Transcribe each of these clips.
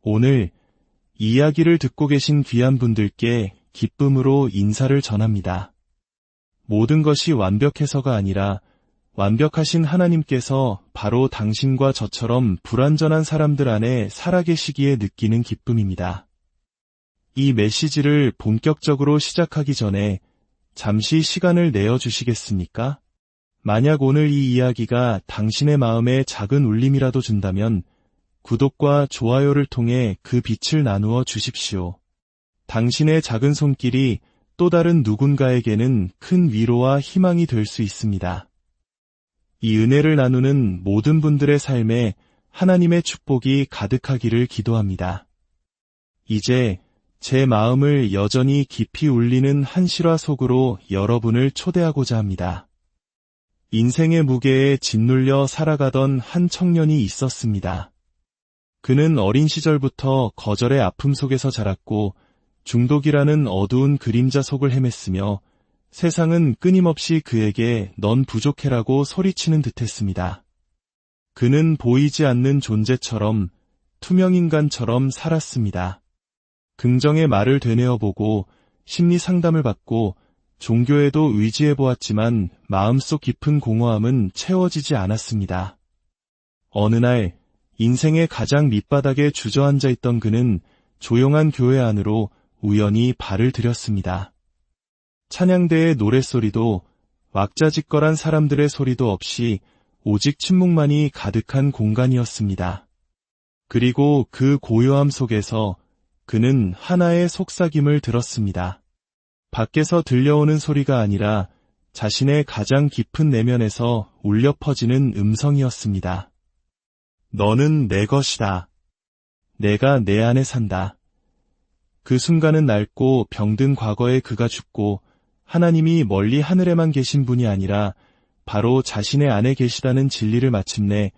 오늘 이야기를 듣고 계신 귀한 분들께 기쁨으로 인사를 전합니다. 모든 것이 완벽해서가 아니라 완벽하신 하나님께서 바로 당신과 저처럼 불완전한 사람들 안에 살아계시기에 느끼는 기쁨입니다. 이 메시지를 본격적으로 시작하기 전에 잠시 시간을 내어주시겠습니까? 만약 오늘 이 이야기가 당신의 마음에 작은 울림이라도 준다면 구독과 좋아요를 통해 그 빛을 나누어 주십시오. 당신의 작은 손길이 또 다른 누군가에게는 큰 위로와 희망이 될 수 있습니다. 이 은혜를 나누는 모든 분들의 삶에 하나님의 축복이 가득하기를 기도합니다. 이제 제 마음을 여전히 깊이 울리는 한 실화 속으로 여러분을 초대하고자 합니다. 인생의 무게에 짓눌려 살아가던 한 청년이 있었습니다. 그는 어린 시절부터 거절의 아픔 속에서 자랐고 중독이라는 어두운 그림자 속을 헤맸으며 세상은 끊임없이 그에게 넌 부족해라고 소리치는 듯했습니다. 그는 보이지 않는 존재처럼 투명인간처럼 살았습니다. 긍정의 말을 되뇌어보고 심리 상담을 받고 종교에도 의지해보았지만 마음속 깊은 공허함은 채워지지 않았습니다. 어느 날 인생의 가장 밑바닥에 주저앉아 있던 그는 조용한 교회 안으로 우연히 발을 들였습니다. 찬양대의 노랫소리도 왁자지껄한 사람들의 소리도 없이 오직 침묵만이 가득한 공간이었습니다. 그리고 그 고요함 속에서 그는 하나의 속삭임을 들었습니다. 밖에서 들려오는 소리가 아니라 자신의 가장 깊은 내면에서 울려 퍼지는 음성이었습니다. 너는 내 것이다. 내가 내 안에 산다. 그 순간은 낡고 병든 과거의 그가 죽고 하나님이 멀리 하늘에만 계신 분이 아니라 바로 자신의 안에 계시다는 진리를 마침내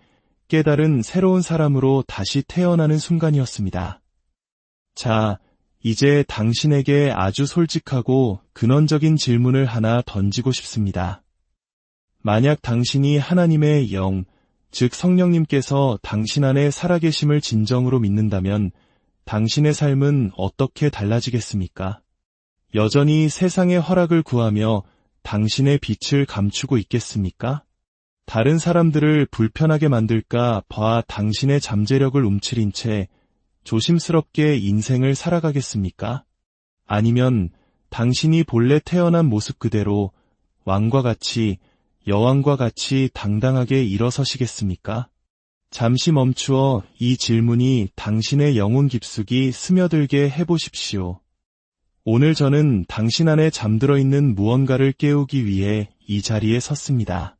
깨달은 새로운 사람으로 다시 태어나는 순간이었습니다. 자, 이제 당신에게 아주 솔직하고 근원적인 질문을 하나 던지고 싶습니다. 만약 당신이 하나님의 영, 즉 성령님께서 당신 안에 살아계심을 진정으로 믿는다면 당신의 삶은 어떻게 달라지겠습니까? 여전히 세상의 허락을 구하며 당신의 빛을 감추고 있겠습니까? 다른 사람들을 불편하게 만들까 봐 당신의 잠재력을 움츠린 채 조심스럽게 인생을 살아가겠습니까? 아니면 당신이 본래 태어난 모습 그대로 왕과 같이 여왕과 같이 당당하게 일어서시겠습니까? 잠시 멈추어 이 질문이 당신의 영혼 깊숙이 스며들게 해보십시오. 오늘 저는 당신 안에 잠들어 있는 무언가를 깨우기 위해 이 자리에 섰습니다.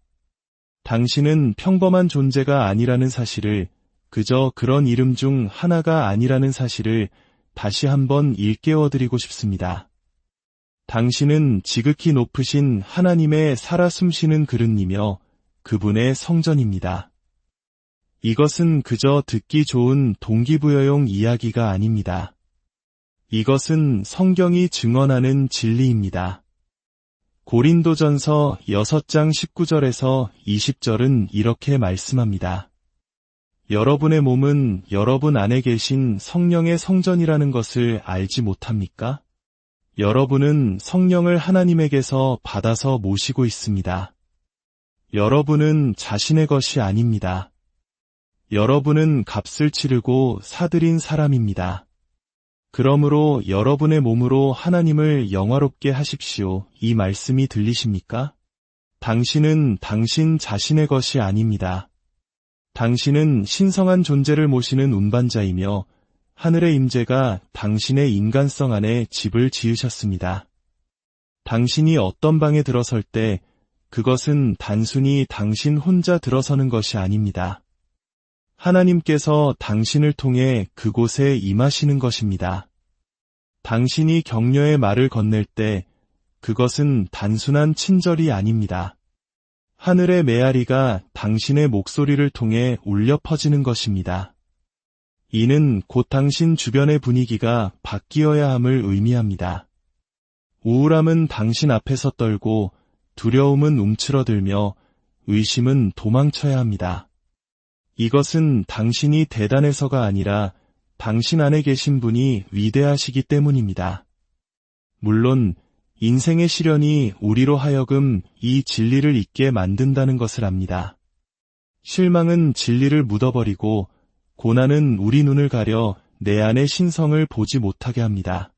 당신은 평범한 존재가 아니라는 사실을, 그저 그런 이름 중 하나가 아니라는 사실을 다시 한번 일깨워드리고 싶습니다. 당신은 지극히 높으신 하나님의 살아 숨쉬는 그릇이며 그분의 성전입니다. 이것은 그저 듣기 좋은 동기부여용 이야기가 아닙니다. 이것은 성경이 증언하는 진리입니다. 고린도전서 6장 19절에서 20절은 이렇게 말씀합니다. 여러분의 몸은 여러분 안에 계신 성령의 성전이라는 것을 알지 못합니까? 여러분은 성령을 하나님에게서 받아서 모시고 있습니다. 여러분은 자신의 것이 아닙니다. 여러분은 값을 치르고 사들인 사람입니다. 그러므로 여러분의 몸으로 하나님을 영화롭게 하십시오. 이 말씀이 들리십니까? 당신은 당신 자신의 것이 아닙니다. 당신은 신성한 존재를 모시는 운반자이며 하늘의 임재가 당신의 인간성 안에 집을 지으셨습니다. 당신이 어떤 방에 들어설 때 그것은 단순히 당신 혼자 들어서는 것이 아닙니다. 하나님께서 당신을 통해 그곳에 임하시는 것입니다. 당신이 격려의 말을 건넬 때 그것은 단순한 친절이 아닙니다. 하늘의 메아리가 당신의 목소리를 통해 울려 퍼지는 것입니다. 이는 곧 당신 주변의 분위기가 바뀌어야 함을 의미합니다. 우울함은 당신 앞에서 떨고 두려움은 움츠러들며 의심은 도망쳐야 합니다. 이것은 당신이 대단해서가 아니라 당신 안에 계신 분이 위대하시기 때문입니다. 물론 인생의 시련이 우리로 하여금 이 진리를 잊게 만든다는 것을 압니다. 실망은 진리를 묻어버리고 고난은 우리 눈을 가려 내 안의 신성을 보지 못하게 합니다.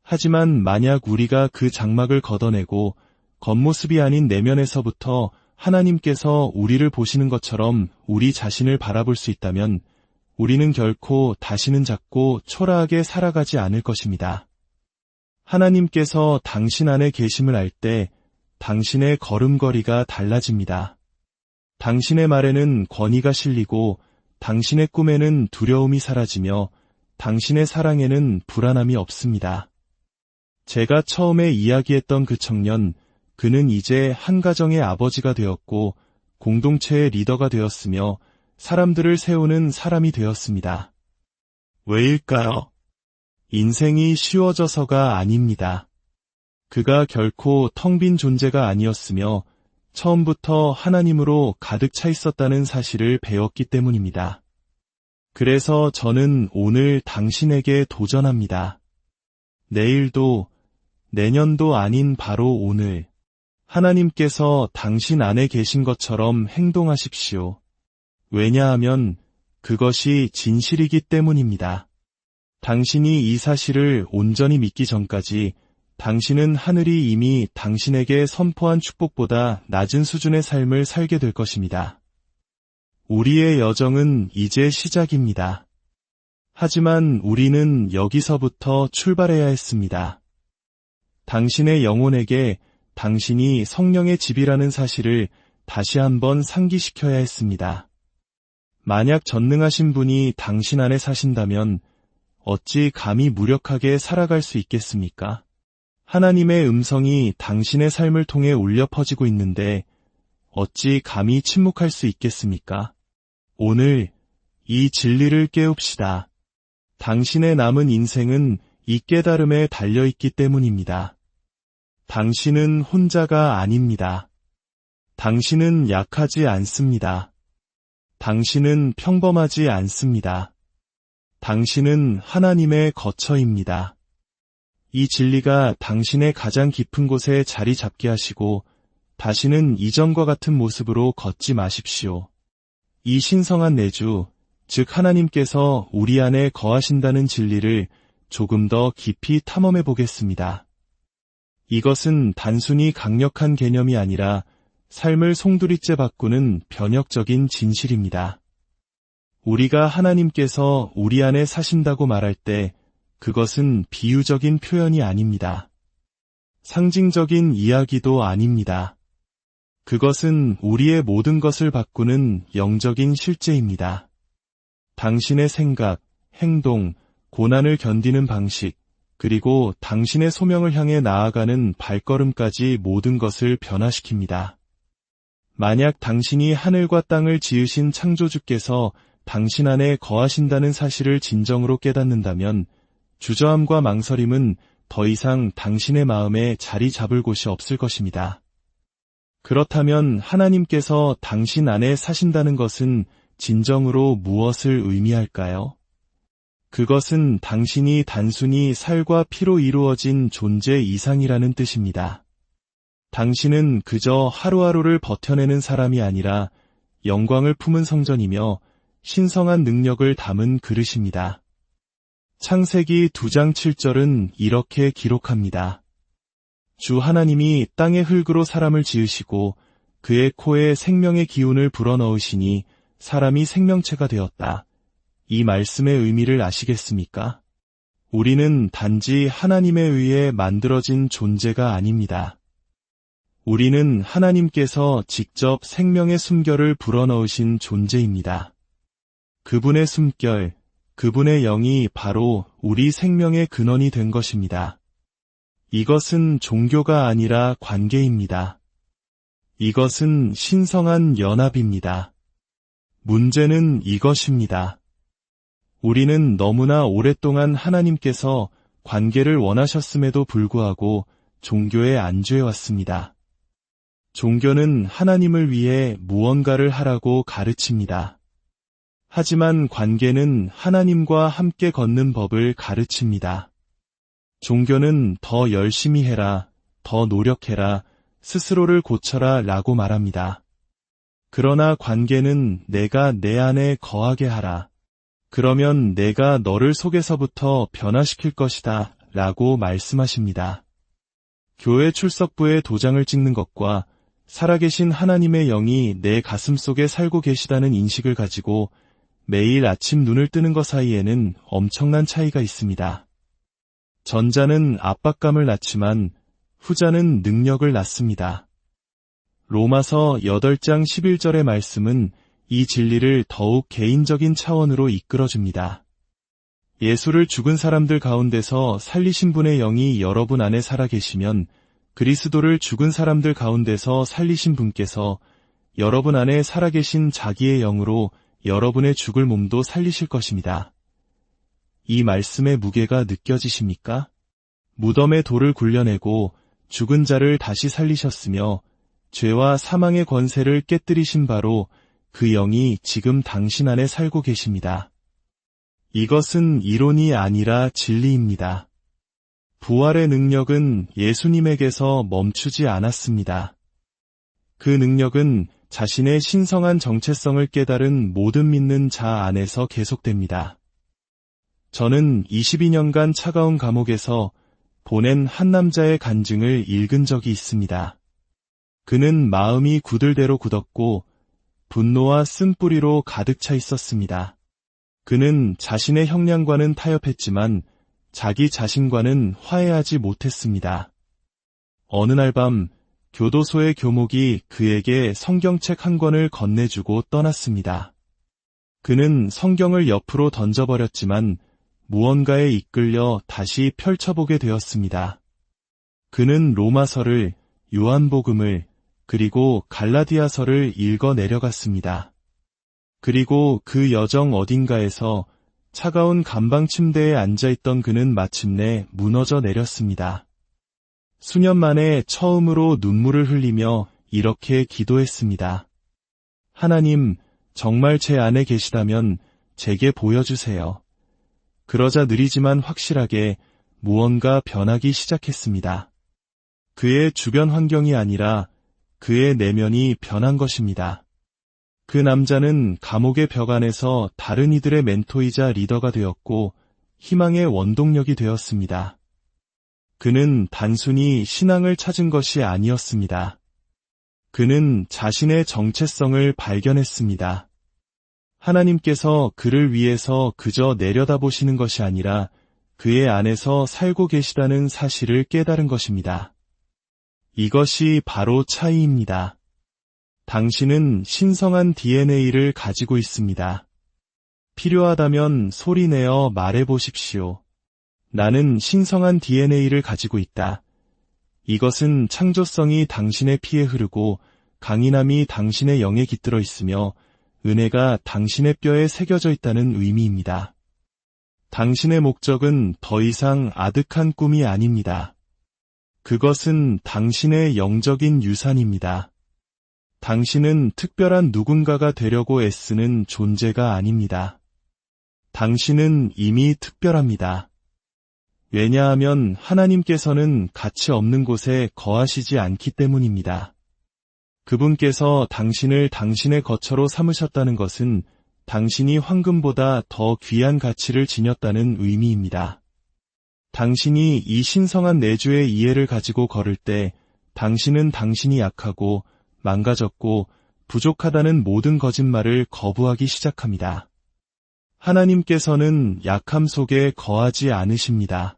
하지만 만약 우리가 그 장막을 걷어내고 겉모습이 아닌 내면에서부터 하나님께서 우리를 보시는 것처럼 우리 자신을 바라볼 수 있다면 우리는 결코 다시는 작고 초라하게 살아가지 않을 것입니다. 하나님께서 당신 안에 계심을 알 때 당신의 걸음걸이가 달라집니다. 당신의 말에는 권위가 실리고 당신의 꿈에는 두려움이 사라지며 당신의 사랑에는 불안함이 없습니다. 제가 처음에 이야기했던 그 청년, 그는 이제 한 가정의 아버지가 되었고 공동체의 리더가 되었으며 사람들을 세우는 사람이 되었습니다. 왜일까요? 인생이 쉬워져서가 아닙니다. 그가 결코 텅 빈 존재가 아니었으며 처음부터 하나님으로 가득 차 있었다는 사실을 배웠기 때문입니다. 그래서 저는 오늘 당신에게 도전합니다. 내일도, 내년도 아닌 바로 오늘, 하나님께서 당신 안에 계신 것처럼 행동하십시오. 왜냐하면 그것이 진실이기 때문입니다. 당신이 이 사실을 온전히 믿기 전까지 당신은 하늘이 이미 당신에게 선포한 축복보다 낮은 수준의 삶을 살게 될 것입니다. 우리의 여정은 이제 시작입니다. 하지만 우리는 여기서부터 출발해야 했습니다. 당신의 영혼에게 당신이 성령의 집이라는 사실을 다시 한번 상기시켜야 했습니다. 만약 전능하신 분이 당신 안에 사신다면 어찌 감히 무력하게 살아갈 수 있겠습니까? 하나님의 음성이 당신의 삶을 통해 울려 퍼지고 있는데 어찌 감히 침묵할 수 있겠습니까? 오늘 이 진리를 깨웁시다. 당신의 남은 인생은 이 깨달음에 달려있기 때문입니다. 당신은 혼자가 아닙니다. 당신은 약하지 않습니다. 당신은 평범하지 않습니다. 당신은 하나님의 거처입니다. 이 진리가 당신의 가장 깊은 곳에 자리 잡게 하시고 다시는 이전과 같은 모습으로 걷지 마십시오. 이 신성한 내주, 즉 하나님께서 우리 안에 거하신다는 진리를 조금 더 깊이 탐험해 보겠습니다. 이것은 단순히 강력한 개념이 아니라 삶을 송두리째 바꾸는 변혁적인 진실입니다. 우리가 하나님께서 우리 안에 사신다고 말할 때 그것은 비유적인 표현이 아닙니다. 상징적인 이야기도 아닙니다. 그것은 우리의 모든 것을 바꾸는 영적인 실제입니다. 당신의 생각, 행동, 고난을 견디는 방식, 그리고 당신의 소명을 향해 나아가는 발걸음까지 모든 것을 변화시킵니다. 만약 당신이 하늘과 땅을 지으신 창조주께서 당신 안에 거하신다는 사실을 진정으로 깨닫는다면 주저함과 망설임은 더 이상 당신의 마음에 자리 잡을 곳이 없을 것입니다. 그렇다면 하나님께서 당신 안에 사신다는 것은 진정으로 무엇을 의미할까요? 그것은 당신이 단순히 살과 피로 이루어진 존재 이상이라는 뜻입니다. 당신은 그저 하루하루를 버텨내는 사람이 아니라 영광을 품은 성전이며 신성한 능력을 담은 그릇입니다. 창세기 2장 7절은 이렇게 기록합니다. 주 하나님이 땅의 흙으로 사람을 지으시고 그의 코에 생명의 기운을 불어넣으시니 사람이 생명체가 되었다. 이 말씀의 의미를 아시겠습니까? 우리는 단지 하나님에 의해 만들어진 존재가 아닙니다. 우리는 하나님께서 직접 생명의 숨결을 불어넣으신 존재입니다. 그분의 숨결, 그분의 영이 바로 우리 생명의 근원이 된 것입니다. 이것은 종교가 아니라 관계입니다. 이것은 신성한 연합입니다. 문제는 이것입니다. 우리는 너무나 오랫동안 하나님께서 관계를 원하셨음에도 불구하고 종교에 안주해 왔습니다. 종교는 하나님을 위해 무언가를 하라고 가르칩니다. 하지만 관계는 하나님과 함께 걷는 법을 가르칩니다. 종교는 더 열심히 해라, 더 노력해라, 스스로를 고쳐라 라고 말합니다. 그러나 관계는 내가 내 안에 거하게 하라. 그러면 내가 너를 속에서부터 변화시킬 것이다 라고 말씀하십니다. 교회 출석부에 도장을 찍는 것과 살아계신 하나님의 영이 내 가슴속에 살고 계시다는 인식을 가지고 매일 아침 눈을 뜨는 것 사이에는 엄청난 차이가 있습니다. 전자는 압박감을 낳지만 후자는 능력을 낳습니다. 로마서 8장 11절의 말씀은 이 진리를 더욱 개인적인 차원으로 이끌어줍니다. 예수를 죽은 사람들 가운데서 살리신 분의 영이 여러분 안에 살아계시면 그리스도를 죽은 사람들 가운데서 살리신 분께서 여러분 안에 살아계신 자기의 영으로 여러분의 죽을 몸도 살리실 것입니다. 이 말씀의 무게가 느껴지십니까? 무덤의 돌을 굴려내고 죽은 자를 다시 살리셨으며 죄와 사망의 권세를 깨뜨리신 바로 그 영이 지금 당신 안에 살고 계십니다. 이것은 이론이 아니라 진리입니다. 부활의 능력은 예수님에게서 멈추지 않았습니다. 그 능력은 자신의 신성한 정체성을 깨달은 모든 믿는 자 안에서 계속됩니다. 저는 22년간 차가운 감옥에서 보낸 한 남자의 간증을 읽은 적이 있습니다. 그는 마음이 굳을대로 굳었고 분노와 쓴뿌리로 가득 차 있었습니다. 그는 자신의 형량과는 타협했지만 자기 자신과는 화해하지 못했습니다. 어느 날 밤 교도소의 교목이 그에게 성경책 한 권을 건네주고 떠났습니다. 그는 성경을 옆으로 던져버렸지만 무언가에 이끌려 다시 펼쳐보게 되었습니다. 그는 로마서를, 요한복음을, 그리고 갈라디아서를 읽어 내려갔습니다. 그리고 그 여정 어딘가에서 차가운 감방 침대에 앉아있던 그는 마침내 무너져 내렸습니다. 수년 만에 처음으로 눈물을 흘리며 이렇게 기도했습니다. 하나님, 정말 제 안에 계시다면 제게 보여주세요. 그러자 느리지만 확실하게 무언가 변하기 시작했습니다. 그의 주변 환경이 아니라 그의 내면이 변한 것입니다. 그 남자는 감옥의 벽 안에서 다른 이들의 멘토이자 리더가 되었고 희망의 원동력이 되었습니다. 그는 단순히 신앙을 찾은 것이 아니었습니다. 그는 자신의 정체성을 발견했습니다. 하나님께서 그를 위해서 그저 내려다보시는 것이 아니라 그의 안에서 살고 계시다는 사실을 깨달은 것입니다. 이것이 바로 차이입니다. 당신은 신성한 DNA를 가지고 있습니다. 필요하다면 소리내어 말해보십시오. 나는 신성한 DNA를 가지고 있다. 이것은 창조성이 당신의 피에 흐르고 강인함이 당신의 영에 깃들어 있으며 은혜가 당신의 뼈에 새겨져 있다는 의미입니다. 당신의 목적은 더 이상 아득한 꿈이 아닙니다. 그것은 당신의 영적인 유산입니다. 당신은 특별한 누군가가 되려고 애쓰는 존재가 아닙니다. 당신은 이미 특별합니다. 왜냐하면 하나님께서는 가치 없는 곳에 거하시지 않기 때문입니다. 그분께서 당신을 당신의 거처로 삼으셨다는 것은 당신이 황금보다 더 귀한 가치를 지녔다는 의미입니다. 당신이 이 신성한 내주의 이해를 가지고 걸을 때 당신은 당신이 약하고 망가졌고 부족하다는 모든 거짓말을 거부하기 시작합니다. 하나님께서는 약함 속에 거하지 않으십니다.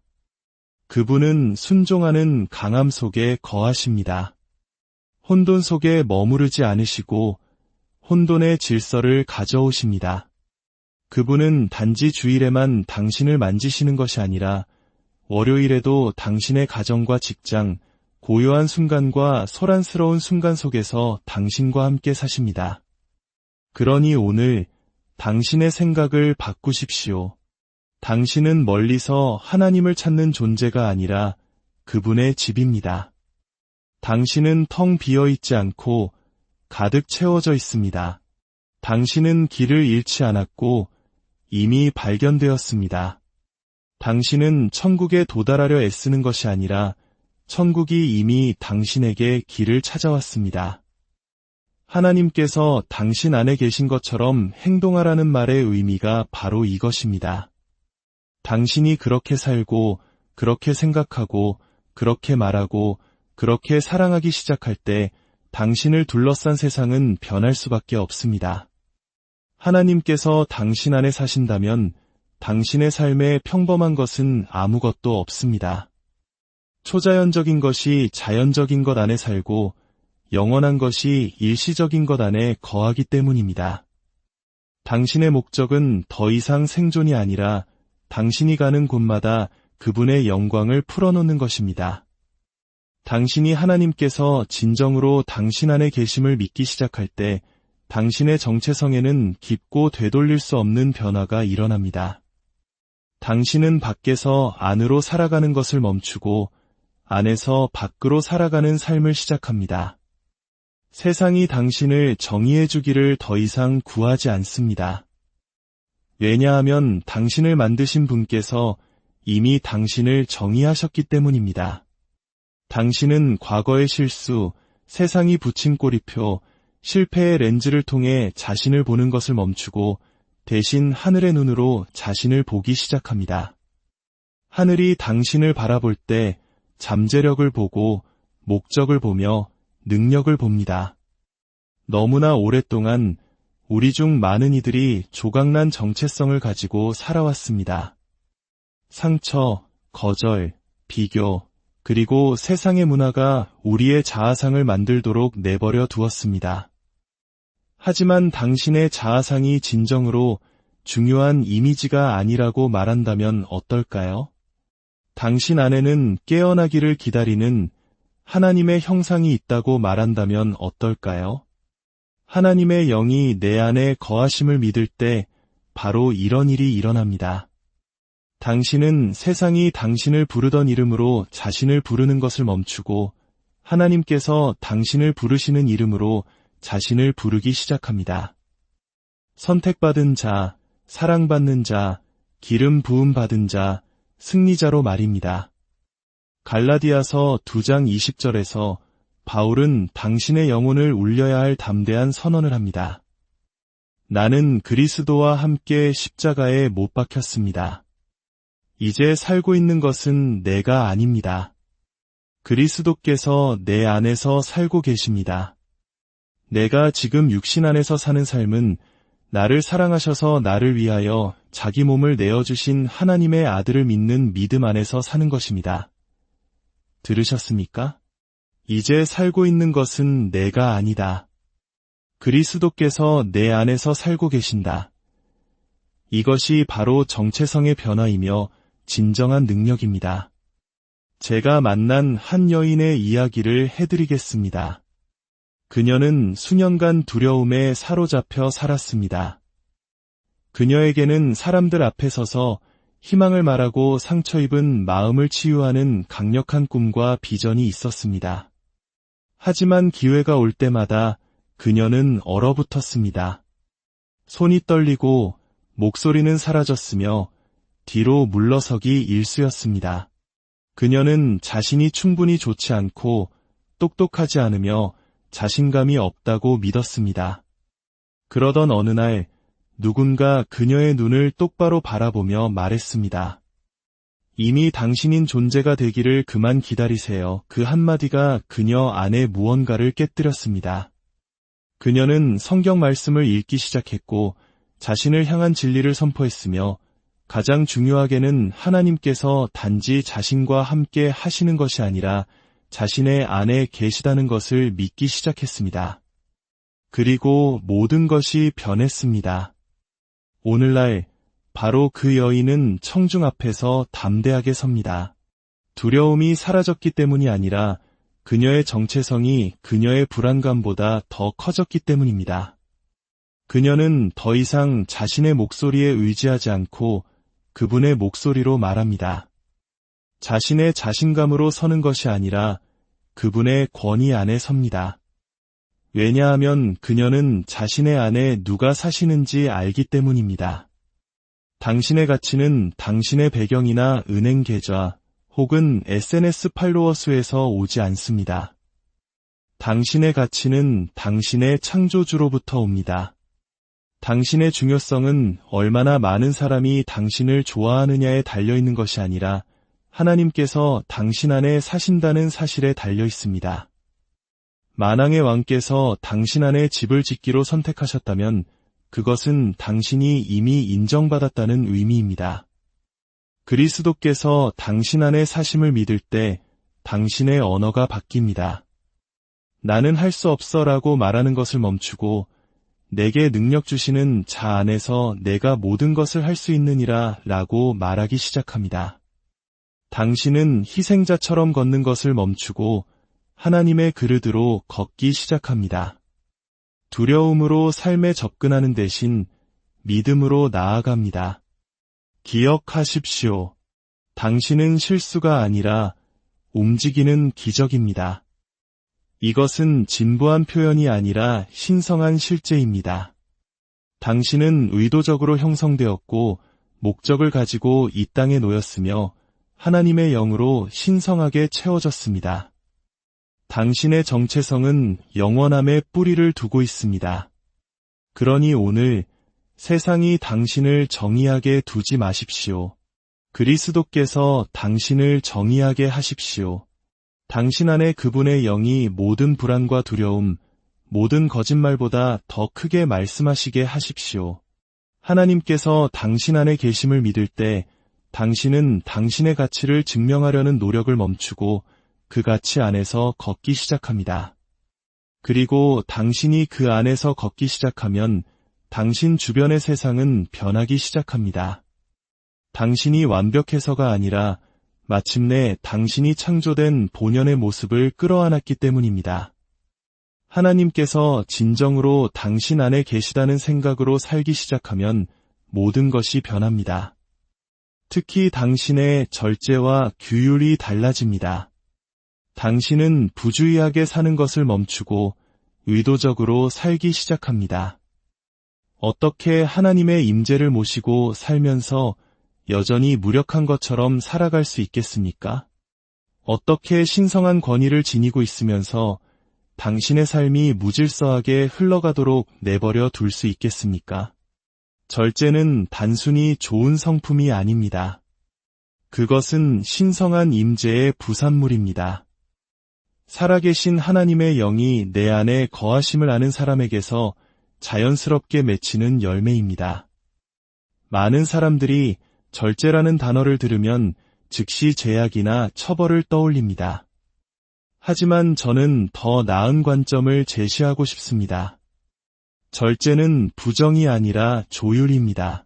그분은 순종하는 강함 속에 거하십니다. 혼돈 속에 머무르지 않으시고 혼돈의 질서를 가져오십니다. 그분은 단지 주일에만 당신을 만지시는 것이 아니라 월요일에도 당신의 가정과 직장, 고요한 순간과 소란스러운 순간 속에서 당신과 함께 사십니다. 그러니 오늘 당신의 생각을 바꾸십시오. 당신은 멀리서 하나님을 찾는 존재가 아니라 그분의 집입니다. 당신은 텅 비어 있지 않고 가득 채워져 있습니다. 당신은 길을 잃지 않았고 이미 발견되었습니다. 당신은 천국에 도달하려 애쓰는 것이 아니라 천국이 이미 당신에게 길을 찾아왔습니다. 하나님께서 당신 안에 계신 것처럼 행동하라는 말의 의미가 바로 이것입니다. 당신이 그렇게 살고, 그렇게 생각하고, 그렇게 말하고, 그렇게 사랑하기 시작할 때 당신을 둘러싼 세상은 변할 수밖에 없습니다. 하나님께서 당신 안에 사신다면 당신의 삶에 평범한 것은 아무것도 없습니다. 초자연적인 것이 자연적인 것 안에 살고 영원한 것이 일시적인 것 안에 거하기 때문입니다. 당신의 목적은 더 이상 생존이 아니라 당신이 가는 곳마다 그분의 영광을 풀어놓는 것입니다. 당신이 하나님께서 진정으로 당신 안에 계심을 믿기 시작할 때 당신의 정체성에는 깊고 되돌릴 수 없는 변화가 일어납니다. 당신은 밖에서 안으로 살아가는 것을 멈추고 안에서 밖으로 살아가는 삶을 시작합니다. 세상이 당신을 정의해 주기를 더 이상 구하지 않습니다. 왜냐하면 당신을 만드신 분께서 이미 당신을 정의하셨기 때문입니다. 당신은 과거의 실수, 세상이 붙인 꼬리표, 실패의 렌즈를 통해 자신을 보는 것을 멈추고 대신 하늘의 눈으로 자신을 보기 시작합니다. 하늘이 당신을 바라볼 때 잠재력을 보고 목적을 보며 능력을 봅니다. 너무나 오랫동안 우리 중 많은 이들이 조각난 정체성을 가지고 살아왔습니다. 상처, 거절, 비교, 그리고 세상의 문화가 우리의 자아상을 만들도록 내버려 두었습니다. 하지만 당신의 자아상이 진정으로 중요한 이미지가 아니라고 말한다면 어떨까요? 당신 안에는 깨어나기를 기다리는 하나님의 형상이 있다고 말한다면 어떨까요? 하나님의 영이 내 안에 거하심을 믿을 때 바로 이런 일이 일어납니다. 당신은 세상이 당신을 부르던 이름으로 자신을 부르는 것을 멈추고 하나님께서 당신을 부르시는 이름으로 자신을 부르기 시작합니다. 선택받은 자, 사랑받는 자, 기름 부음 받은 자, 승리자로 말입니다. 갈라디아서 2장 20절에서 바울은 당신의 영혼을 울려야 할 담대한 선언을 합니다. 나는 그리스도와 함께 십자가에 못 박혔습니다. 이제 살고 있는 것은 내가 아닙니다. 그리스도께서 내 안에서 살고 계십니다. 내가 지금 육신 안에서 사는 삶은 나를 사랑하셔서 나를 위하여 자기 몸을 내어주신 하나님의 아들을 믿는 믿음 안에서 사는 것입니다. 들으셨습니까? 이제 살고 있는 것은 내가 아니다. 그리스도께서 내 안에서 살고 계신다. 이것이 바로 정체성의 변화이며 진정한 능력입니다. 제가 만난 한 여인의 이야기를 해드리겠습니다. 그녀는 수년간 두려움에 사로잡혀 살았습니다. 그녀에게는 사람들 앞에 서서 희망을 말하고 상처 입은 마음을 치유하는 강력한 꿈과 비전이 있었습니다. 하지만 기회가 올 때마다 그녀는 얼어붙었습니다. 손이 떨리고 목소리는 사라졌으며 뒤로 물러서기 일쑤였습니다. 그녀는 자신이 충분히 좋지 않고 똑똑하지 않으며 자신감이 없다고 믿었습니다. 그러던 어느 날 누군가 그녀의 눈을 똑바로 바라보며 말했습니다. 이미 당신인 존재가 되기를 그만 기다리세요. 그 한마디가 그녀 안에 무언가를 깨뜨렸습니다. 그녀는 성경 말씀을 읽기 시작했고 자신을 향한 진리를 선포했으며 가장 중요하게는 하나님께서 단지 자신과 함께 하시는 것이 아니라 자신의 안에 계시다는 것을 믿기 시작했습니다. 그리고 모든 것이 변했습니다. 오늘날 바로 그 여인은 청중 앞에서 담대하게 섭니다. 두려움이 사라졌기 때문이 아니라 그녀의 정체성이 그녀의 불안감보다 더 커졌기 때문입니다. 그녀는 더 이상 자신의 목소리에 의지하지 않고 그분의 목소리로 말합니다. 자신의 자신감으로 서는 것이 아니라 그분의 권위 안에 섭니다. 왜냐하면 그녀는 자신의 안에 누가 사시는지 알기 때문입니다. 당신의 가치는 당신의 배경이나 은행 계좌 혹은 SNS 팔로워 수에서 오지 않습니다. 당신의 가치는 당신의 창조주로부터 옵니다. 당신의 중요성은 얼마나 많은 사람이 당신을 좋아하느냐에 달려있는 것이 아니라 하나님께서 당신 안에 사신다는 사실에 달려 있습니다. 만왕의 왕께서 당신 안에 집을 짓기로 선택하셨다면 그것은 당신이 이미 인정받았다는 의미입니다. 그리스도께서 당신 안에 사심을 믿을 때 당신의 언어가 바뀝니다. 나는 할 수 없어 라고 말하는 것을 멈추고 내게 능력 주시는 자 안에서 내가 모든 것을 할 수 있느니라 라고 말하기 시작합니다. 당신은 희생자처럼 걷는 것을 멈추고 하나님의 그릇으로 걷기 시작합니다. 두려움으로 삶에 접근하는 대신 믿음으로 나아갑니다. 기억하십시오. 당신은 실수가 아니라 움직이는 기적입니다. 이것은 진부한 표현이 아니라 신성한 실제입니다. 당신은 의도적으로 형성되었고 목적을 가지고 이 땅에 놓였으며 하나님의 영으로 신성하게 채워졌습니다. 당신의 정체성은 영원함에 뿌리를 두고 있습니다. 그러니 오늘 세상이 당신을 정의하게 두지 마십시오. 그리스도께서 당신을 정의하게 하십시오. 당신 안에 그분의 영이 모든 불안과 두려움, 모든 거짓말보다 더 크게 말씀하시게 하십시오. 하나님께서 당신 안에 계심을 믿을 때 당신은 당신의 가치를 증명하려는 노력을 멈추고 그 가치 안에서 걷기 시작합니다. 그리고 당신이 그 안에서 걷기 시작하면 당신 주변의 세상은 변하기 시작합니다. 당신이 완벽해서가 아니라 마침내 당신이 창조된 본연의 모습을 끌어안았기 때문입니다. 하나님께서 진정으로 당신 안에 계시다는 생각으로 살기 시작하면 모든 것이 변합니다. 특히 당신의 절제와 규율이 달라집니다. 당신은 부주의하게 사는 것을 멈추고 의도적으로 살기 시작합니다. 어떻게 하나님의 임재를 모시고 살면서 여전히 무력한 것처럼 살아갈 수 있겠습니까? 어떻게 신성한 권위를 지니고 있으면서 당신의 삶이 무질서하게 흘러가도록 내버려 둘 수 있겠습니까? 절제는 단순히 좋은 성품이 아닙니다. 그것은 신성한 임재의 부산물입니다. 살아계신 하나님의 영이 내 안에 거하심을 아는 사람에게서 자연스럽게 맺히는 열매입니다. 많은 사람들이 절제라는 단어를 들으면 즉시 제약이나 처벌을 떠올립니다. 하지만 저는 더 나은 관점을 제시하고 싶습니다. 절제는 부정이 아니라 조율입니다.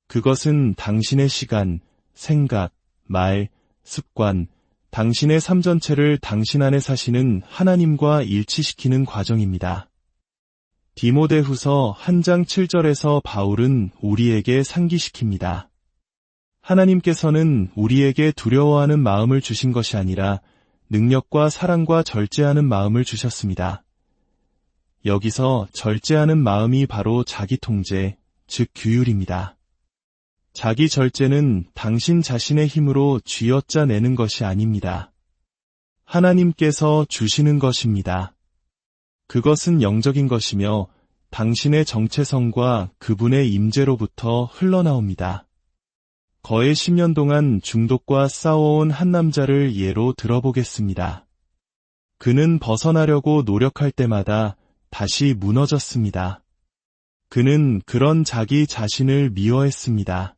그것은 당신의 시간, 생각, 말, 습관, 당신의 삶 전체를 당신 안에 사시는 하나님과 일치시키는 과정입니다. 디모데후서 1장 7절에서 바울은 우리에게 상기시킵니다. 하나님께서는 우리에게 두려워하는 마음을 주신 것이 아니라 능력과 사랑과 절제하는 마음을 주셨습니다. 여기서 절제하는 마음이 바로 자기 통제, 즉 규율입니다. 자기 절제는 당신 자신의 힘으로 쥐어짜내는 것이 아닙니다. 하나님께서 주시는 것입니다. 그것은 영적인 것이며 당신의 정체성과 그분의 임재로부터 흘러나옵니다. 거의 10년 동안 중독과 싸워온 한 남자를 예로 들어보겠습니다. 그는 벗어나려고 노력할 때마다 다시 무너졌습니다. 그는 그런 자기 자신을 미워했습니다.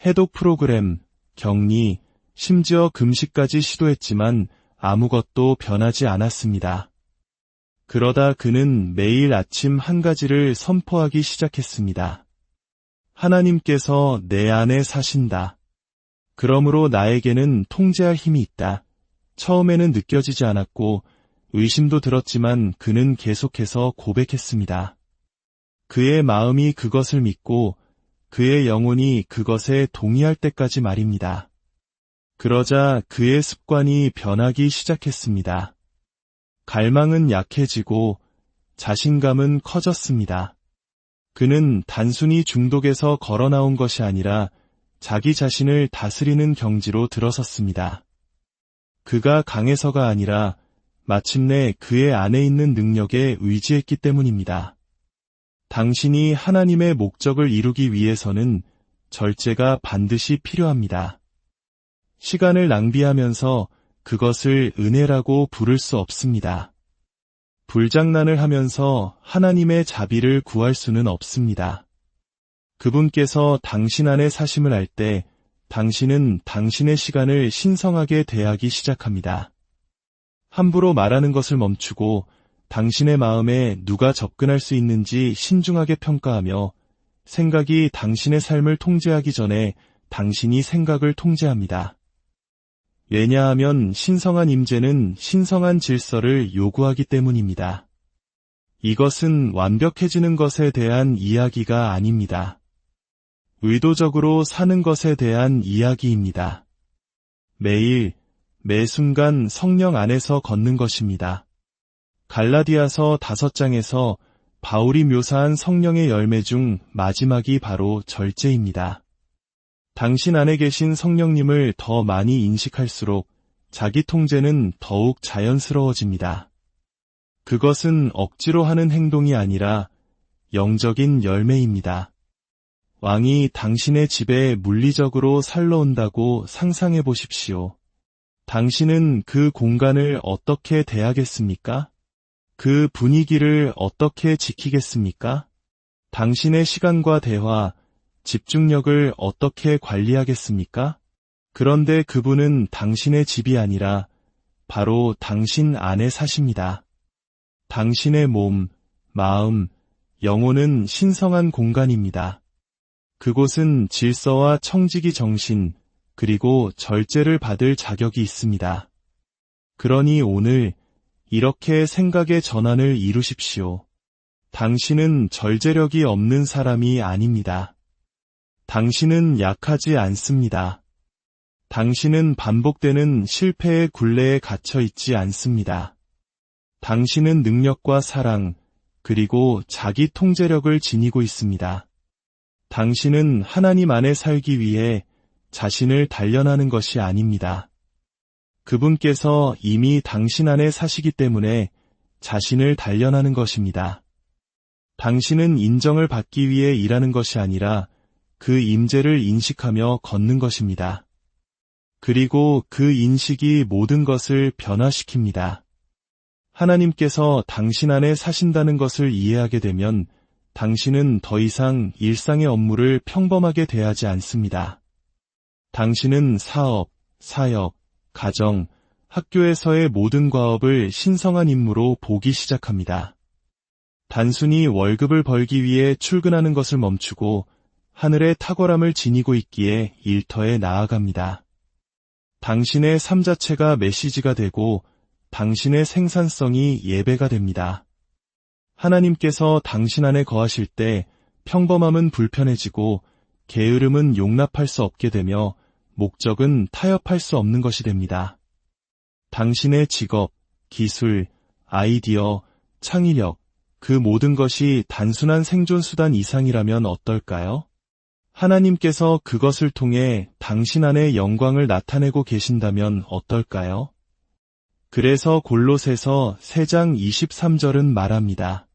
해독 프로그램, 격리, 심지어 금식까지 시도했지만 아무것도 변하지 않았습니다. 그러다 그는 매일 아침 한 가지를 선포하기 시작했습니다. 하나님께서 내 안에 사신다. 그러므로 나에게는 통제할 힘이 있다. 처음에는 느껴지지 않았고 의심도 들었지만 그는 계속해서 고백했습니다. 그의 마음이 그것을 믿고 그의 영혼이 그것에 동의할 때까지 말입니다. 그러자 그의 습관이 변하기 시작했습니다. 갈망은 약해지고 자신감은 커졌습니다. 그는 단순히 중독에서 걸어 나온 것이 아니라 자기 자신을 다스리는 경지로 들어섰습니다. 그가 강해서가 아니라 마침내 그의 안에 있는 능력에 의지했기 때문입니다. 당신이 하나님의 목적을 이루기 위해서는 절제가 반드시 필요합니다. 시간을 낭비하면서 그것을 은혜라고 부를 수 없습니다. 불장난을 하면서 하나님의 자비를 구할 수는 없습니다. 그분께서 당신 안에 사심을 할 때 당신은 당신의 시간을 신성하게 대하기 시작합니다. 함부로 말하는 것을 멈추고 당신의 마음에 누가 접근할 수 있는지 신중하게 평가하며 생각이 당신의 삶을 통제하기 전에 당신이 생각을 통제합니다. 왜냐하면 신성한 임재는 신성한 질서를 요구하기 때문입니다. 이것은 완벽해지는 것에 대한 이야기가 아닙니다. 의도적으로 사는 것에 대한 이야기입니다. 매일, 매 순간 성령 안에서 걷는 것입니다. 갈라디아서 5장에서 바울이 묘사한 성령의 열매 중 마지막이 바로 절제입니다. 당신 안에 계신 성령님을 더 많이 인식할수록 자기 통제는 더욱 자연스러워집니다. 그것은 억지로 하는 행동이 아니라 영적인 열매입니다. 왕이 당신의 집에 물리적으로 살러 온다고 상상해 보십시오. 당신은 그 공간을 어떻게 대하겠습니까? 그 분위기를 어떻게 지키겠습니까? 당신의 시간과 대화, 집중력을 어떻게 관리하겠습니까? 그런데 그분은 당신의 집이 아니라 바로 당신 안에 사십니다. 당신의 몸, 마음, 영혼은 신성한 공간입니다. 그곳은 질서와 청지기 정신, 그리고 절제를 받을 자격이 있습니다. 그러니 오늘 이렇게 생각의 전환을 이루십시오. 당신은 절제력이 없는 사람이 아닙니다. 당신은 약하지 않습니다. 당신은 반복되는 실패의 굴레에 갇혀 있지 않습니다. 당신은 능력과 사랑, 그리고 자기 통제력을 지니고 있습니다. 당신은 하나님 안에 살기 위해 자신을 단련하는 것이 아닙니다. 그분께서 이미 당신 안에 사시기 때문에 자신을 단련하는 것입니다. 당신은 인정을 받기 위해 일하는 것이 아니라 그 임재를 인식하며 걷는 것입니다. 그리고 그 인식이 모든 것을 변화시킵니다. 하나님께서 당신 안에 사신다는 것을 이해하게 되면 당신은 더 이상 일상의 업무를 평범하게 대하지 않습니다. 당신은 사업, 사역, 가정, 학교에서의 모든 과업을 신성한 임무로 보기 시작합니다. 단순히 월급을 벌기 위해 출근하는 것을 멈추고 하늘의 탁월함을 지니고 있기에 일터에 나아갑니다. 당신의 삶 자체가 메시지가 되고 당신의 생산성이 예배가 됩니다. 하나님께서 당신 안에 거하실 때 평범함은 불편해지고 게으름은 용납할 수 없게 되며 목적은 타협할 수 없는 것이 됩니다. 당신의 직업, 기술, 아이디어, 창의력, 그 모든 것이 단순한 생존수단 이상이라면 어떨까요? 하나님께서 그것을 통해 당신 안에 영광을 나타내고 계신다면 어떨까요? 그래서 골로새서 3장 23절은 말합니다.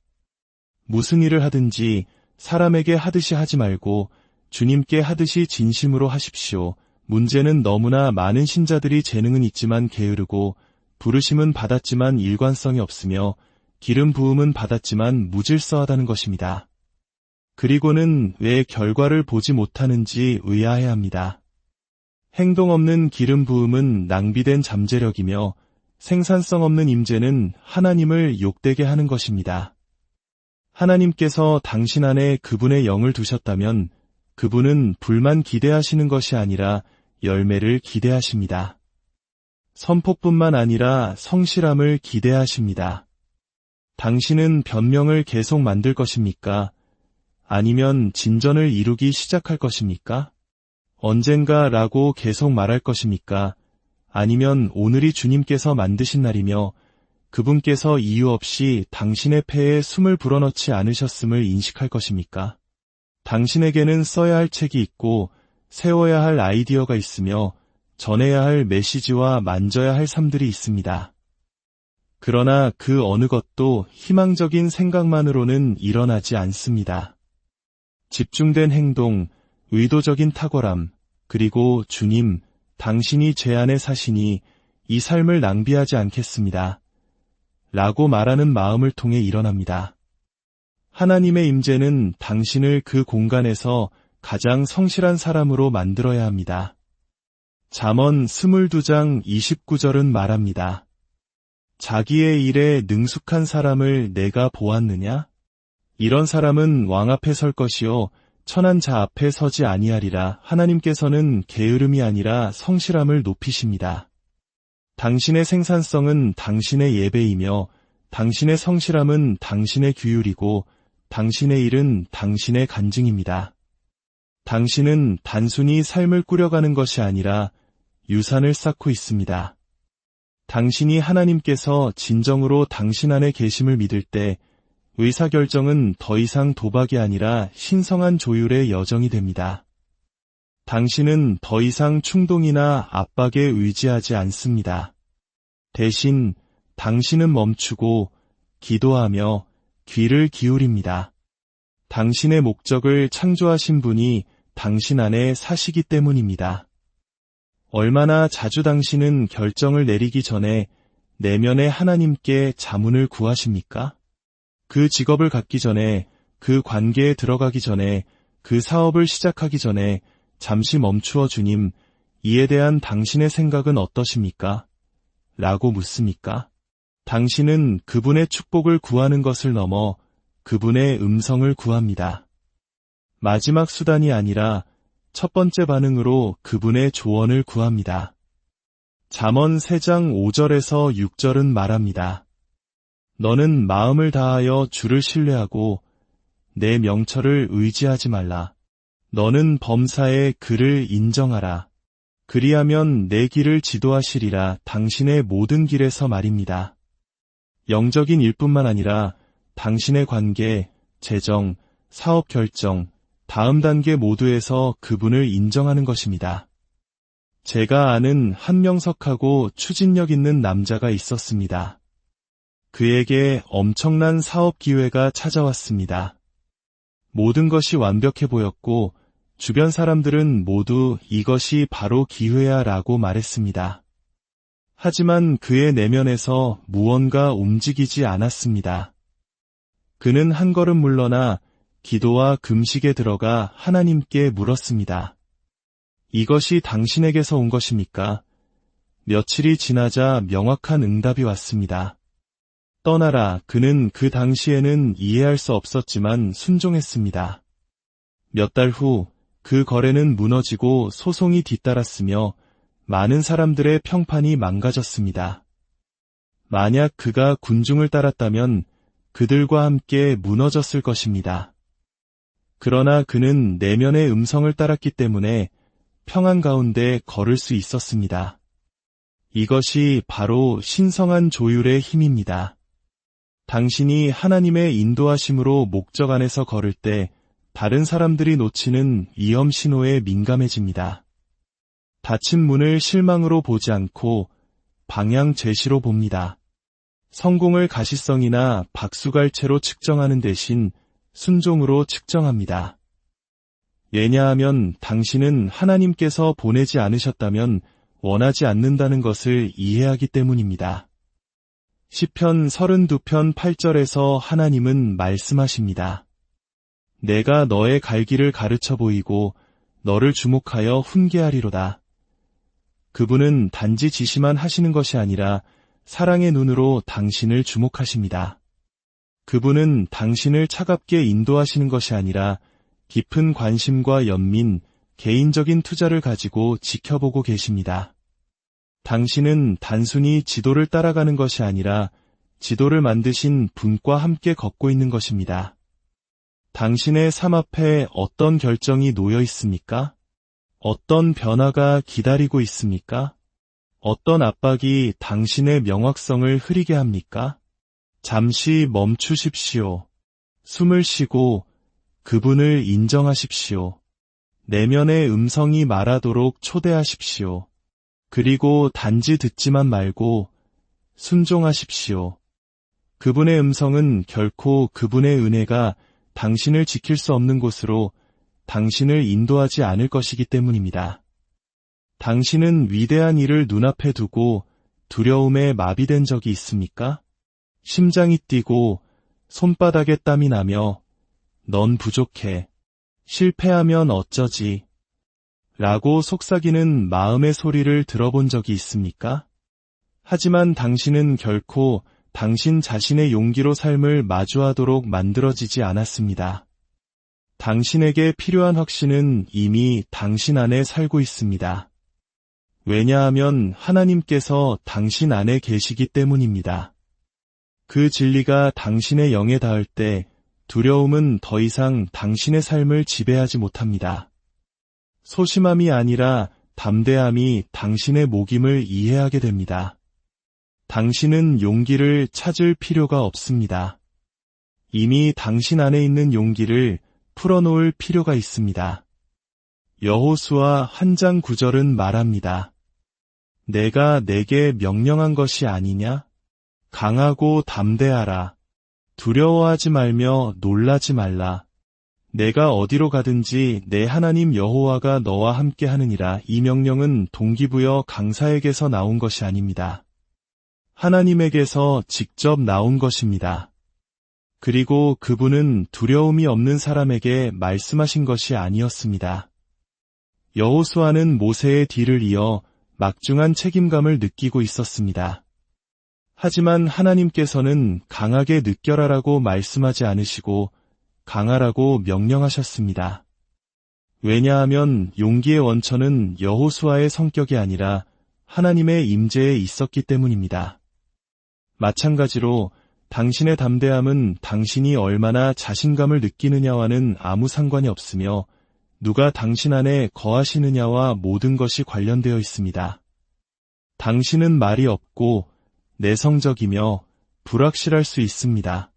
무슨 일을 하든지 사람에게 하듯이 하지 말고 주님께 하듯이 진심으로 하십시오. 문제는 너무나 많은 신자들이 재능은 있지만 게으르고 부르심은 받았지만 일관성이 없으며 기름 부음은 받았지만 무질서하다는 것입니다. 그리고는 왜 결과를 보지 못하는지 의아해합니다. 행동 없는 기름 부음은 낭비된 잠재력이며 생산성 없는 임재는 하나님을 욕되게 하는 것입니다. 하나님께서 당신 안에 그분의 영을 두셨다면 그분은 불만 기대하시는 것이 아니라 열매를 기대하십니다. 선포뿐만 아니라 성실함을 기대하십니다. 당신은 변명을 계속 만들 것입니까? 아니면 진전을 이루기 시작할 것입니까? 언젠가라고 계속 말할 것입니까? 아니면 오늘이 주님께서 만드신 날이며 그분께서 이유 없이 당신의 폐에 숨을 불어넣지 않으셨음을 인식할 것입니까? 당신에게는 써야 할 책이 있고 세워야 할 아이디어가 있으며 전해야 할 메시지와 만져야 할 삶들이 있습니다. 그러나 그 어느 것도 희망적인 생각만으로는 일어나지 않습니다. 집중된 행동, 의도적인 탁월함, 그리고 주님, 당신이 제 안에 사시니 이 삶을 낭비하지 않겠습니다. 라고 말하는 마음을 통해 일어납니다. 하나님의 임재는 당신을 그 공간에서 가장 성실한 사람으로 만들어야 합니다. 잠언 22장 29절은 말합니다. 자기의 일에 능숙한 사람을 내가 보았느냐? 이런 사람은 왕 앞에 설 것이요 천한 자 앞에 서지 아니하리라. 하나님께서는 게으름이 아니라 성실함을 높이십니다. 당신의 생산성은 당신의 예배이며 당신의 성실함은 당신의 규율이고 당신의 일은 당신의 간증입니다. 당신은 단순히 삶을 꾸려가는 것이 아니라 유산을 쌓고 있습니다. 당신이 하나님께서 진정으로 당신 안에 계심을 믿을 때 의사결정은 더 이상 도박이 아니라 신성한 조율의 여정이 됩니다. 당신은 더 이상 충동이나 압박에 의지하지 않습니다. 대신 당신은 멈추고 기도하며 귀를 기울입니다. 당신의 목적을 창조하신 분이 당신 안에 사시기 때문입니다. 얼마나 자주 당신은 결정을 내리기 전에 내면의 하나님께 자문을 구하십니까? 그 직업을 갖기 전에, 그 관계에 들어가기 전에, 그 사업을 시작하기 전에 잠시 멈추어 주님, 이에 대한 당신의 생각은 어떠십니까? 라고 묻습니까? 당신은 그분의 축복을 구하는 것을 넘어 그분의 음성을 구합니다. 마지막 수단이 아니라 첫 번째 반응으로 그분의 조언을 구합니다. 잠언 3장 5절에서 6절은 말합니다. 너는 마음을 다하여 주를 신뢰하고 내 명철을 의지하지 말라. 너는 범사에 그를 인정하라. 그리하면 내 길을 지도하시리라. 당신의 모든 길에서 말입니다. 영적인 일뿐만 아니라 당신의 관계, 재정, 사업 결정, 다음 단계 모두에서 그분을 인정하는 것입니다. 제가 아는 한명석하고 추진력 있는 남자가 있었습니다. 그에게 엄청난 사업 기회가 찾아왔습니다. 모든 것이 완벽해 보였고 주변 사람들은 모두 이것이 바로 기회야 라고 말했습니다. 하지만 그의 내면에서 무언가 움직이지 않았습니다. 그는 한 걸음 물러나 기도와 금식에 들어가 하나님께 물었습니다. 이것이 당신에게서 온 것입니까? 며칠이 지나자 명확한 응답이 왔습니다. 떠나라. 그는 그 당시에는 이해할 수 없었지만 순종했습니다. 몇 달 후 그 거래는 무너지고 소송이 뒤따랐으며 많은 사람들의 평판이 망가졌습니다. 만약 그가 군중을 따랐다면 그들과 함께 무너졌을 것입니다. 그러나 그는 내면의 음성을 따랐기 때문에 평안 가운데 걸을 수 있었습니다. 이것이 바로 신성한 조율의 힘입니다. 당신이 하나님의 인도하심으로 목적 안에서 걸을 때 다른 사람들이 놓치는 위험 신호에 민감해집니다. 닫힌 문을 실망으로 보지 않고 방향 제시로 봅니다. 성공을 가시성이나 박수갈채로 측정하는 대신 순종으로 측정합니다. 왜냐하면 당신은 하나님께서 보내지 않으셨다면 원하지 않는다는 것을 이해하기 때문입니다. 시편 32편 8절에서 하나님은 말씀하십니다. 내가 너의 갈 길을 가르쳐 보이고 너를 주목하여 훈계하리로다. 그분은 단지 지시만 하시는 것이 아니라 사랑의 눈으로 당신을 주목하십니다. 그분은 당신을 차갑게 인도하시는 것이 아니라 깊은 관심과 연민, 개인적인 투자를 가지고 지켜보고 계십니다. 당신은 단순히 지도를 따라가는 것이 아니라 지도를 만드신 분과 함께 걷고 있는 것입니다. 당신의 삶 앞에 어떤 결정이 놓여 있습니까? 어떤 변화가 기다리고 있습니까? 어떤 압박이 당신의 명확성을 흐리게 합니까? 잠시 멈추십시오. 숨을 쉬고 그분을 인정하십시오. 내면의 음성이 말하도록 초대하십시오. 그리고 단지 듣지만 말고 순종하십시오. 그분의 음성은 결코 그분의 은혜가 당신을 지킬 수 없는 곳으로 당신을 인도하지 않을 것이기 때문입니다. 당신은 위대한 일을 눈앞에 두고 두려움에 마비된 적이 있습니까? 심장이 뛰고 손바닥에 땀이 나며 넌 부족해. 실패하면 어쩌지? 라고 속삭이는 마음의 소리를 들어본 적이 있습니까? 하지만 당신은 결코 당신 자신의 용기로 삶을 마주하도록 만들어지지 않았습니다. 당신에게 필요한 확신은 이미 당신 안에 살고 있습니다. 왜냐하면 하나님께서 당신 안에 계시기 때문입니다. 그 진리가 당신의 영에 닿을 때 두려움은 더 이상 당신의 삶을 지배하지 못합니다. 소심함이 아니라 담대함이 당신의 목임을 이해하게 됩니다. 당신은 용기를 찾을 필요가 없습니다. 이미 당신 안에 있는 용기를 풀어놓을 필요가 있습니다. 여호수아 1장 9절은 말합니다. 내가 내게 명령한 것이 아니냐? 강하고 담대하라. 두려워하지 말며 놀라지 말라. 내가 어디로 가든지 내 하나님 여호와가 너와 함께 하느니라. 이 명령은 동기부여 강사에게서 나온 것이 아닙니다. 하나님에게서 직접 나온 것입니다. 그리고 그분은 두려움이 없는 사람에게 말씀하신 것이 아니었습니다. 여호수아는 모세의 뒤를 이어 막중한 책임감을 느끼고 있었습니다. 하지만 하나님께서는 강하게 느껴라라고 말씀하지 않으시고 강하라고 명령하셨습니다. 왜냐하면 용기의 원천은 여호수아의 성격이 아니라 하나님의 임재에 있었기 때문입니다. 마찬가지로 당신의 담대함은 당신이 얼마나 자신감을 느끼느냐와는 아무 상관이 없으며 누가 당신 안에 거하시느냐와 모든 것이 관련되어 있습니다. 당신은 말이 없고 내성적이며 불확실할 수 있습니다.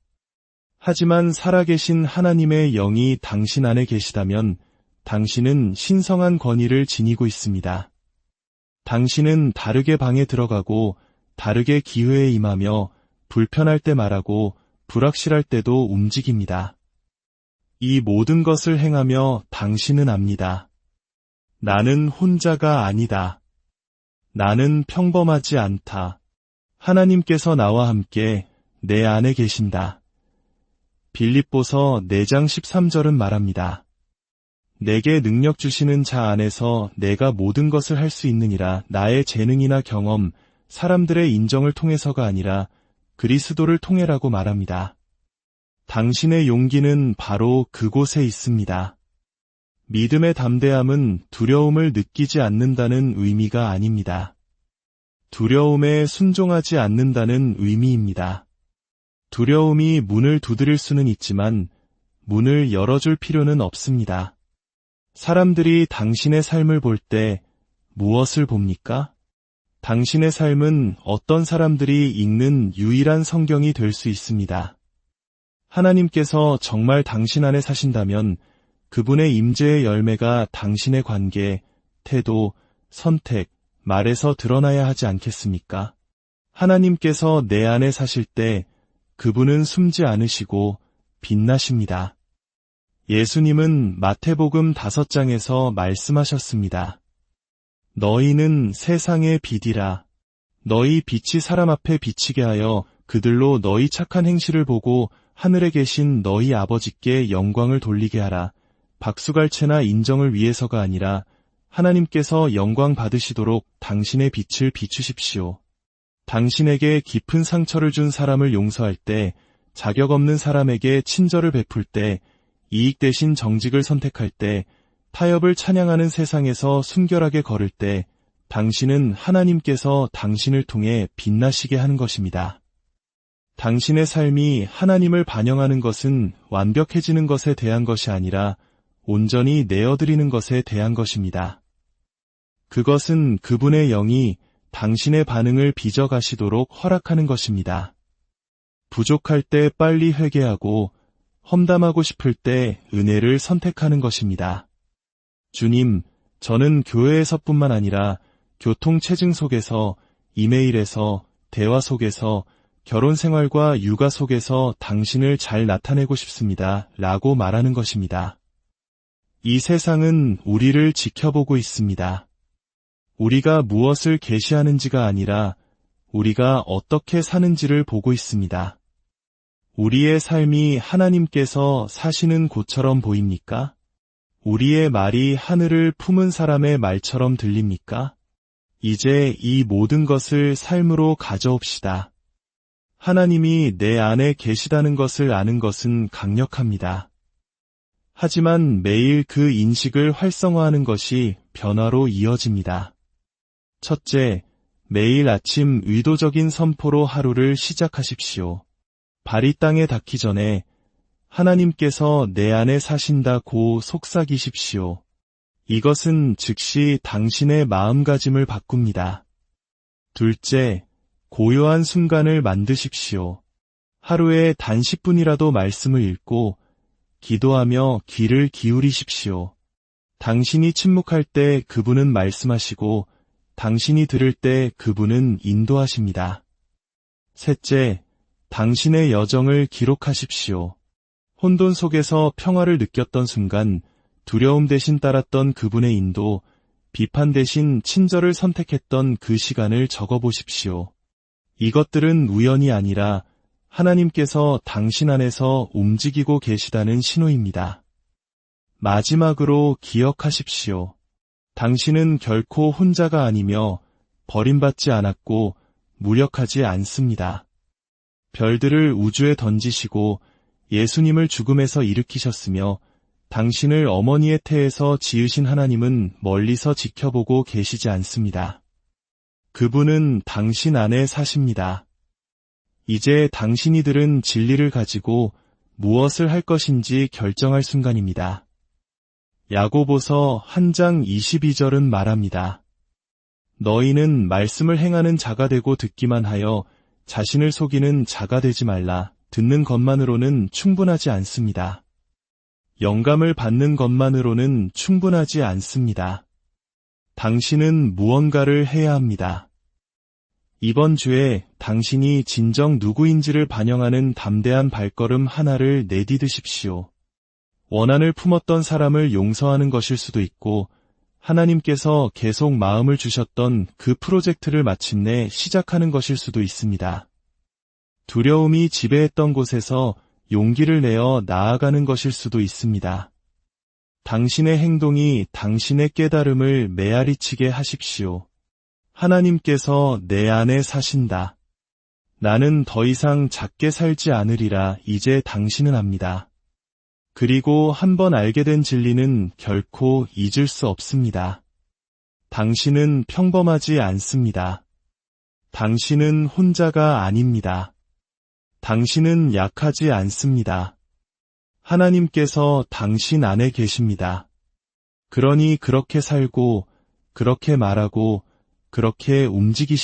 하지만 살아계신 하나님의 영이 당신 안에 계시다면 당신은 신성한 권위를 지니고 있습니다. 당신은 다르게 방에 들어가고 다르게 기회에 임하며 불편할 때 말하고 불확실할 때도 움직입니다. 이 모든 것을 행하며 당신은 압니다. 나는 혼자가 아니다. 나는 평범하지 않다. 하나님께서 나와 함께 내 안에 계신다. 빌립보서 4장 13절은 말합니다. 내게 능력 주시는 자 안에서 내가 모든 것을 할 수 있느니라. 나의 재능이나 경험, 사람들의 인정을 통해서가 아니라 그리스도를 통해라고 말합니다. 당신의 용기는 바로 그곳에 있습니다. 믿음의 담대함은 두려움을 느끼지 않는다는 의미가 아닙니다. 두려움에 순종하지 않는다는 의미입니다. 두려움이 문을 두드릴 수는 있지만 문을 열어줄 필요는 없습니다. 사람들이 당신의 삶을 볼 때 무엇을 봅니까? 당신의 삶은 어떤 사람들이 읽는 유일한 성경이 될 수 있습니다. 하나님께서 정말 당신 안에 사신다면 그분의 임재의 열매가 당신의 관계, 태도, 선택, 말에서 드러나야 하지 않겠습니까? 하나님께서 내 안에 사실 때 그분은 숨지 않으시고 빛나십니다. 예수님은 마태복음 5장에서 말씀하셨습니다. 너희는 세상의 빛이라. 너희 빛이 사람 앞에 비치게 하여 그들로 너희 착한 행실을 보고 하늘에 계신 너희 아버지께 영광을 돌리게 하라. 박수갈채나 인정을 위해서가 아니라 하나님께서 영광 받으시도록 당신의 빛을 비추십시오. 당신에게 깊은 상처를 준 사람을 용서할 때, 자격 없는 사람에게 친절을 베풀 때, 이익 대신 정직을 선택할 때, 타협을 찬양하는 세상에서 순결하게 걸을 때, 당신은 하나님께서 당신을 통해 빛나시게 하는 것입니다. 당신의 삶이 하나님을 반영하는 것은 완벽해지는 것에 대한 것이 아니라 온전히 내어드리는 것에 대한 것입니다. 그것은 그분의 영이 당신의 반응을 빚어가시도록 허락하는 것입니다. 부족할 때 빨리 회개하고 험담하고 싶을 때 은혜를 선택하는 것입니다. 주님, 저는 교회에서뿐만 아니라 교통체증 속에서, 이메일에서, 대화 속에서, 결혼생활과 육아 속에서 당신을 잘 나타내고 싶습니다. 라고 말하는 것입니다. 이 세상은 우리를 지켜보고 있습니다. 우리가 무엇을 계시하는지가 아니라 우리가 어떻게 사는지를 보고 있습니다. 우리의 삶이 하나님께서 사시는 곳처럼 보입니까? 우리의 말이 하늘을 품은 사람의 말처럼 들립니까? 이제 이 모든 것을 삶으로 가져옵시다. 하나님이 내 안에 계시다는 것을 아는 것은 강력합니다. 하지만 매일 그 인식을 활성화하는 것이 변화로 이어집니다. 첫째, 매일 아침 의도적인 선포로 하루를 시작하십시오. 발이 땅에 닿기 전에 하나님께서 내 안에 사신다고 속삭이십시오. 이것은 즉시 당신의 마음가짐을 바꿉니다. 둘째, 고요한 순간을 만드십시오. 하루에 단 10분이라도 말씀을 읽고 기도하며 귀를 기울이십시오. 당신이 침묵할 때 그분은 말씀하시고 당신이 들을 때 그분은 인도하십니다. 셋째, 당신의 여정을 기록하십시오. 혼돈 속에서 평화를 느꼈던 순간, 두려움 대신 따랐던 그분의 인도, 비판 대신 친절을 선택했던 그 시간을 적어보십시오. 이것들은 우연이 아니라 하나님께서 당신 안에서 움직이고 계시다는 신호입니다. 마지막으로 기억하십시오. 당신은 결코 혼자가 아니며 버림받지 않았고 무력하지 않습니다. 별들을 우주에 던지시고 예수님을 죽음에서 일으키셨으며 당신을 어머니의 태에서 지으신 하나님은 멀리서 지켜보고 계시지 않습니다. 그분은 당신 안에 사십니다. 이제 당신이 들은 진리를 가지고 무엇을 할 것인지 결정할 순간입니다. 야고보서 1장 22절은 말합니다. 너희는 말씀을 행하는 자가 되고 듣기만 하여 자신을 속이는 자가 되지 말라. 듣는 것만으로는 충분하지 않습니다. 영감을 받는 것만으로는 충분하지 않습니다. 당신은 무언가를 해야 합니다. 이번 주에 당신이 진정 누구인지를 반영하는 담대한 발걸음 하나를 내디드십시오. 원한을 품었던 사람을 용서하는 것일 수도 있고 하나님께서 계속 마음을 주셨던 그 프로젝트를 마침내 시작하는 것일 수도 있습니다. 두려움이 지배했던 곳에서 용기를 내어 나아가는 것일 수도 있습니다. 당신의 행동이 당신의 깨달음을 메아리치게 하십시오. 하나님께서 내 안에 사신다. 나는 더 이상 작게 살지 않으리라 이제 당신은 압니다. 그리고 한번 알게 된 진리는 결코 잊을 수 없습니다. 당신은 평범하지 않습니다. 당신은 혼자가 아닙니다. 당신은 약하지 않습니다. 하나님께서 당신 안에 계십니다. 그러니 그렇게 살고, 그렇게 말하고, 그렇게 움직이십시오.